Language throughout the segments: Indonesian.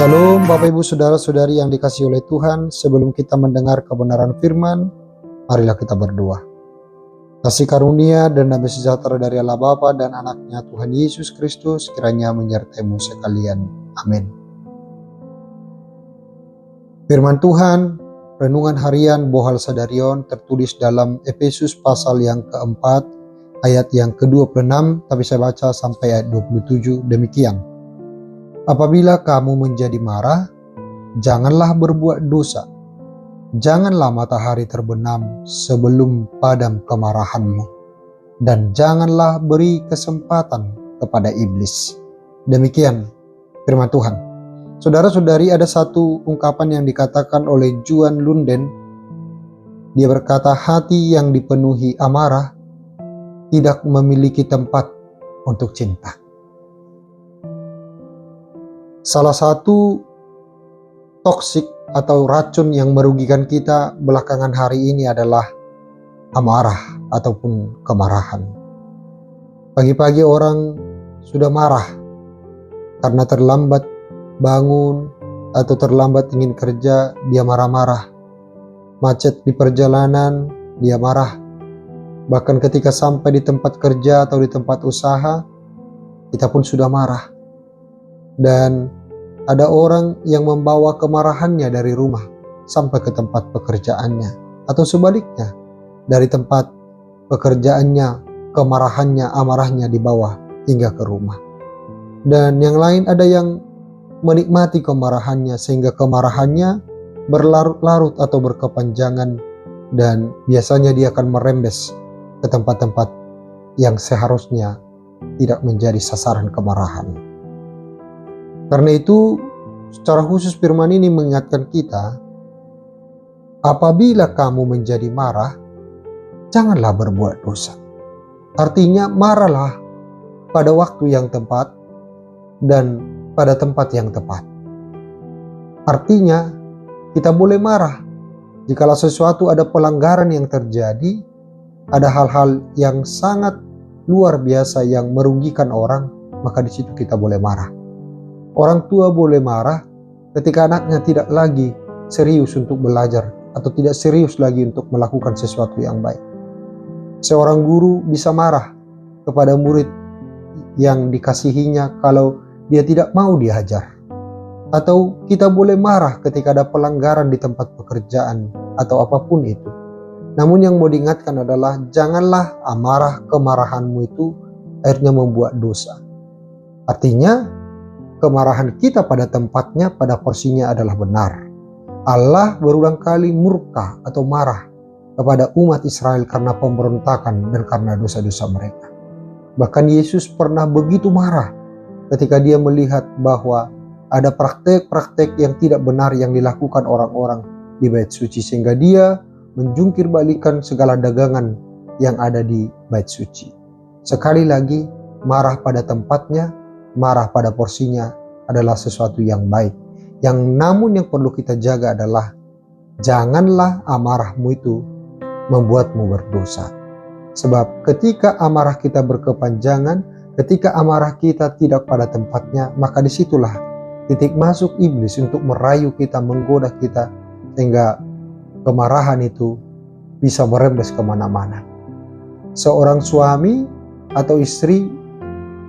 Salam Bapak Ibu Saudara-saudari yang dikasihi oleh Tuhan. Sebelum kita mendengar kebenaran firman, marilah kita berdoa. Kasih karunia dan damai sejahtera dari Allah Bapa dan anaknya Tuhan Yesus Kristus kiranya menyertai-mu sekalian. Amin. Firman Tuhan, renungan harian Bohal Sadarion tertulis dalam Efesus pasal yang keempat, ayat yang ke-26, tapi saya baca sampai ayat 27 demikian. Apabila kamu menjadi marah, janganlah berbuat dosa. Janganlah matahari terbenam sebelum padam kemarahanmu. Dan janganlah beri kesempatan kepada iblis. Demikian firman Tuhan. Saudara-saudari, ada satu ungkapan yang dikatakan oleh Juan Lunden. Dia berkata, hati yang dipenuhi amarah tidak memiliki tempat untuk cinta. Salah satu toksik atau racun yang merugikan kita belakangan hari ini adalah amarah ataupun kemarahan. Pagi-pagi orang sudah marah karena terlambat bangun atau terlambat ingin kerja, dia marah-marah. Macet di perjalanan, dia marah. Bahkan ketika sampai di tempat kerja atau di tempat usaha, kita pun sudah marah. Dan ada orang yang membawa kemarahannya dari rumah sampai ke tempat pekerjaannya, atau sebaliknya, dari tempat pekerjaannya kemarahannya, amarahnya dibawa hingga ke rumah. Dan yang lain ada yang menikmati kemarahannya sehingga kemarahannya berlarut-larut atau berkepanjangan, dan biasanya dia akan merembes ke tempat-tempat yang seharusnya tidak menjadi sasaran kemarahan. Karena itu, secara khusus firman ini mengingatkan kita, apabila kamu menjadi marah, janganlah berbuat dosa. Artinya marahlah pada waktu yang tepat dan pada tempat yang tepat. Artinya, kita boleh marah jikalau sesuatu ada pelanggaran yang terjadi, ada hal-hal yang sangat luar biasa yang merugikan orang, maka di situ kita boleh marah. Orang tua boleh marah ketika anaknya tidak lagi serius untuk belajar atau tidak serius lagi untuk melakukan sesuatu yang baik. Seorang guru bisa marah kepada murid yang dikasihinya kalau dia tidak mau diajar. Atau kita boleh marah ketika ada pelanggaran di tempat pekerjaan atau apapun itu. Namun yang mau diingatkan adalah janganlah amarah kemarahanmu itu akhirnya membuat dosa. Artinya, kemarahan kita pada tempatnya, pada porsinya adalah benar. Allah berulang kali murka atau marah kepada umat Israel karena pemberontakan dan karena dosa-dosa mereka. Bahkan Yesus pernah begitu marah ketika dia melihat bahwa ada praktek-praktek yang tidak benar yang dilakukan orang-orang di bait suci, sehingga dia menjungkir balikan segala dagangan yang ada di bait suci. Sekali lagi, marah pada tempatnya, marah pada porsinya adalah sesuatu yang baik. Yang namun yang perlu kita jaga adalah janganlah amarahmu itu membuatmu berdosa. Sebab ketika amarah kita berkepanjangan, ketika amarah kita tidak pada tempatnya, maka disitulah titik masuk iblis untuk merayu kita, menggoda kita, sehingga kemarahan itu bisa merembes kemana-mana. Seorang suami atau istri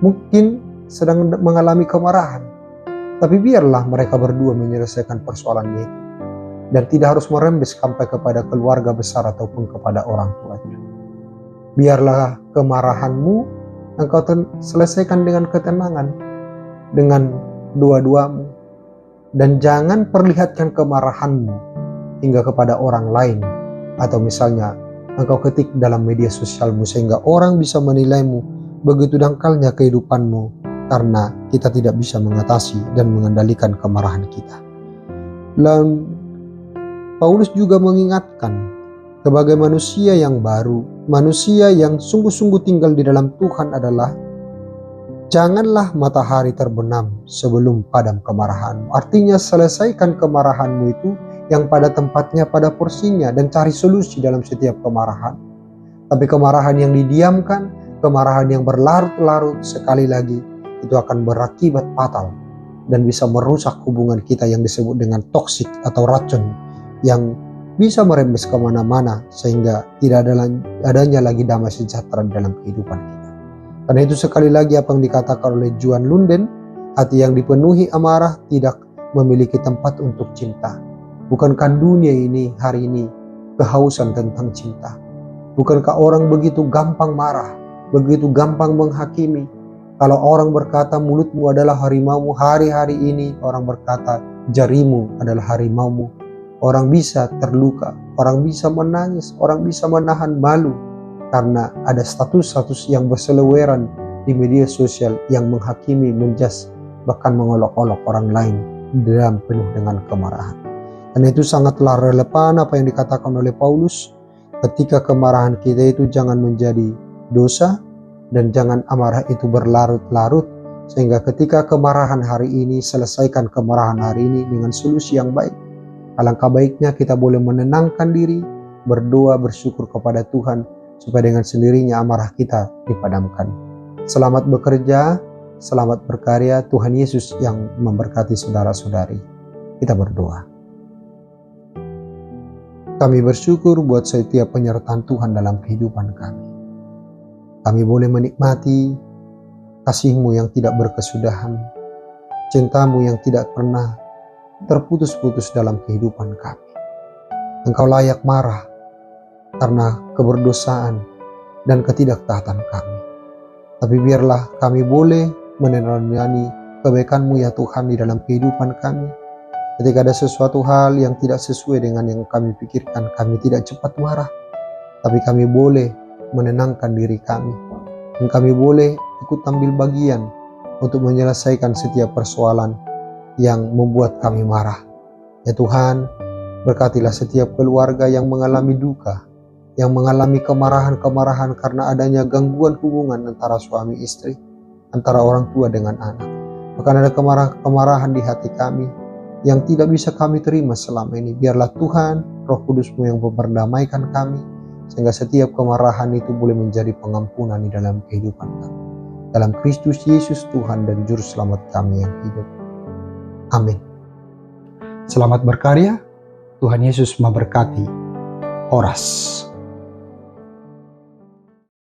mungkin sedang mengalami kemarahan, tapi biarlah mereka berdua menyelesaikan persoalan itu, dan tidak harus merembes sampai kepada keluarga besar ataupun kepada orang tuanya. Biarlah kemarahanmu engkau selesaikan dengan ketenangan, dengan dua-duamu, dan jangan perlihatkan kemarahanmu hingga kepada orang lain, atau misalnya engkau ketik dalam media sosialmu sehingga orang bisa menilaimu begitu dangkalnya kehidupanmu, karena kita tidak bisa mengatasi dan mengendalikan kemarahan kita. Dan Paulus juga mengingatkan sebagai manusia yang baru, manusia yang sungguh-sungguh tinggal di dalam Tuhan adalah janganlah matahari terbenam sebelum padam kemarahanmu. Artinya selesaikan kemarahanmu itu yang pada tempatnya, pada porsinya, dan cari solusi dalam setiap kemarahan. Tapi kemarahan yang didiamkan, kemarahan yang berlarut-larut, sekali lagi itu akan berakibat fatal dan bisa merusak hubungan kita yang disebut dengan toksik atau racun yang bisa merembes kemana-mana sehingga tidak adanya lagi damai sejahtera dalam kehidupan kita. Karena itu sekali lagi apa yang dikatakan oleh Juan Lunden, hati yang dipenuhi amarah tidak memiliki tempat untuk cinta. Bukankah dunia ini hari ini kehausan tentang cinta? Bukankah orang begitu gampang marah, begitu gampang menghakimi? Kalau orang berkata mulutmu adalah harimaumu, hari-hari ini orang berkata jarimu adalah harimaumu. Orang bisa terluka, orang bisa menangis, orang bisa menahan malu karena ada status-status yang berseliweran di media sosial yang menghakimi, menjas, bahkan mengolok-olok orang lain dalam penuh dengan kemarahan. Dan itu sangatlah relevan apa yang dikatakan oleh Paulus, ketika kemarahan kita itu jangan menjadi dosa, dan jangan amarah itu berlarut-larut, sehingga ketika kemarahan hari ini, selesaikan kemarahan hari ini dengan solusi yang baik. Alangkah baiknya kita boleh menenangkan diri, berdoa, bersyukur kepada Tuhan, supaya dengan sendirinya amarah kita dipadamkan. Selamat bekerja, selamat berkarya, Tuhan Yesus yang memberkati saudara-saudari. Kita berdoa. Kami bersyukur buat setiap penyertaan Tuhan dalam kehidupan kami. Kami boleh menikmati kasih-Mu yang tidak berkesudahan, cinta-Mu yang tidak pernah terputus-putus dalam kehidupan kami. Engkau layak marah karena keberdosaan dan ketidaktaatan kami. Tapi biarlah kami boleh meneladani kebaikan-Mu ya Tuhan di dalam kehidupan kami. Ketika ada sesuatu hal yang tidak sesuai dengan yang kami pikirkan, kami tidak cepat marah, tapi kami boleh menenangkan diri kami, dan kami boleh ikut ambil bagian untuk menyelesaikan setiap persoalan yang membuat kami marah. Ya Tuhan, berkatilah setiap keluarga yang mengalami duka, yang mengalami kemarahan-kemarahan karena adanya gangguan hubungan antara suami istri, antara orang tua dengan anak. Bahkan ada kemarahan di hati kami yang tidak bisa kami terima selama ini. Biarlah Tuhan, Roh Kudus-Mu yang memperdamaikan kami, sehingga setiap kemarahan itu boleh menjadi pengampunan di dalam kehidupan kami. Dalam Kristus Yesus Tuhan dan Juru Selamat kami yang hidup. Amin. Selamat berkarya, Tuhan Yesus memberkati. Horas.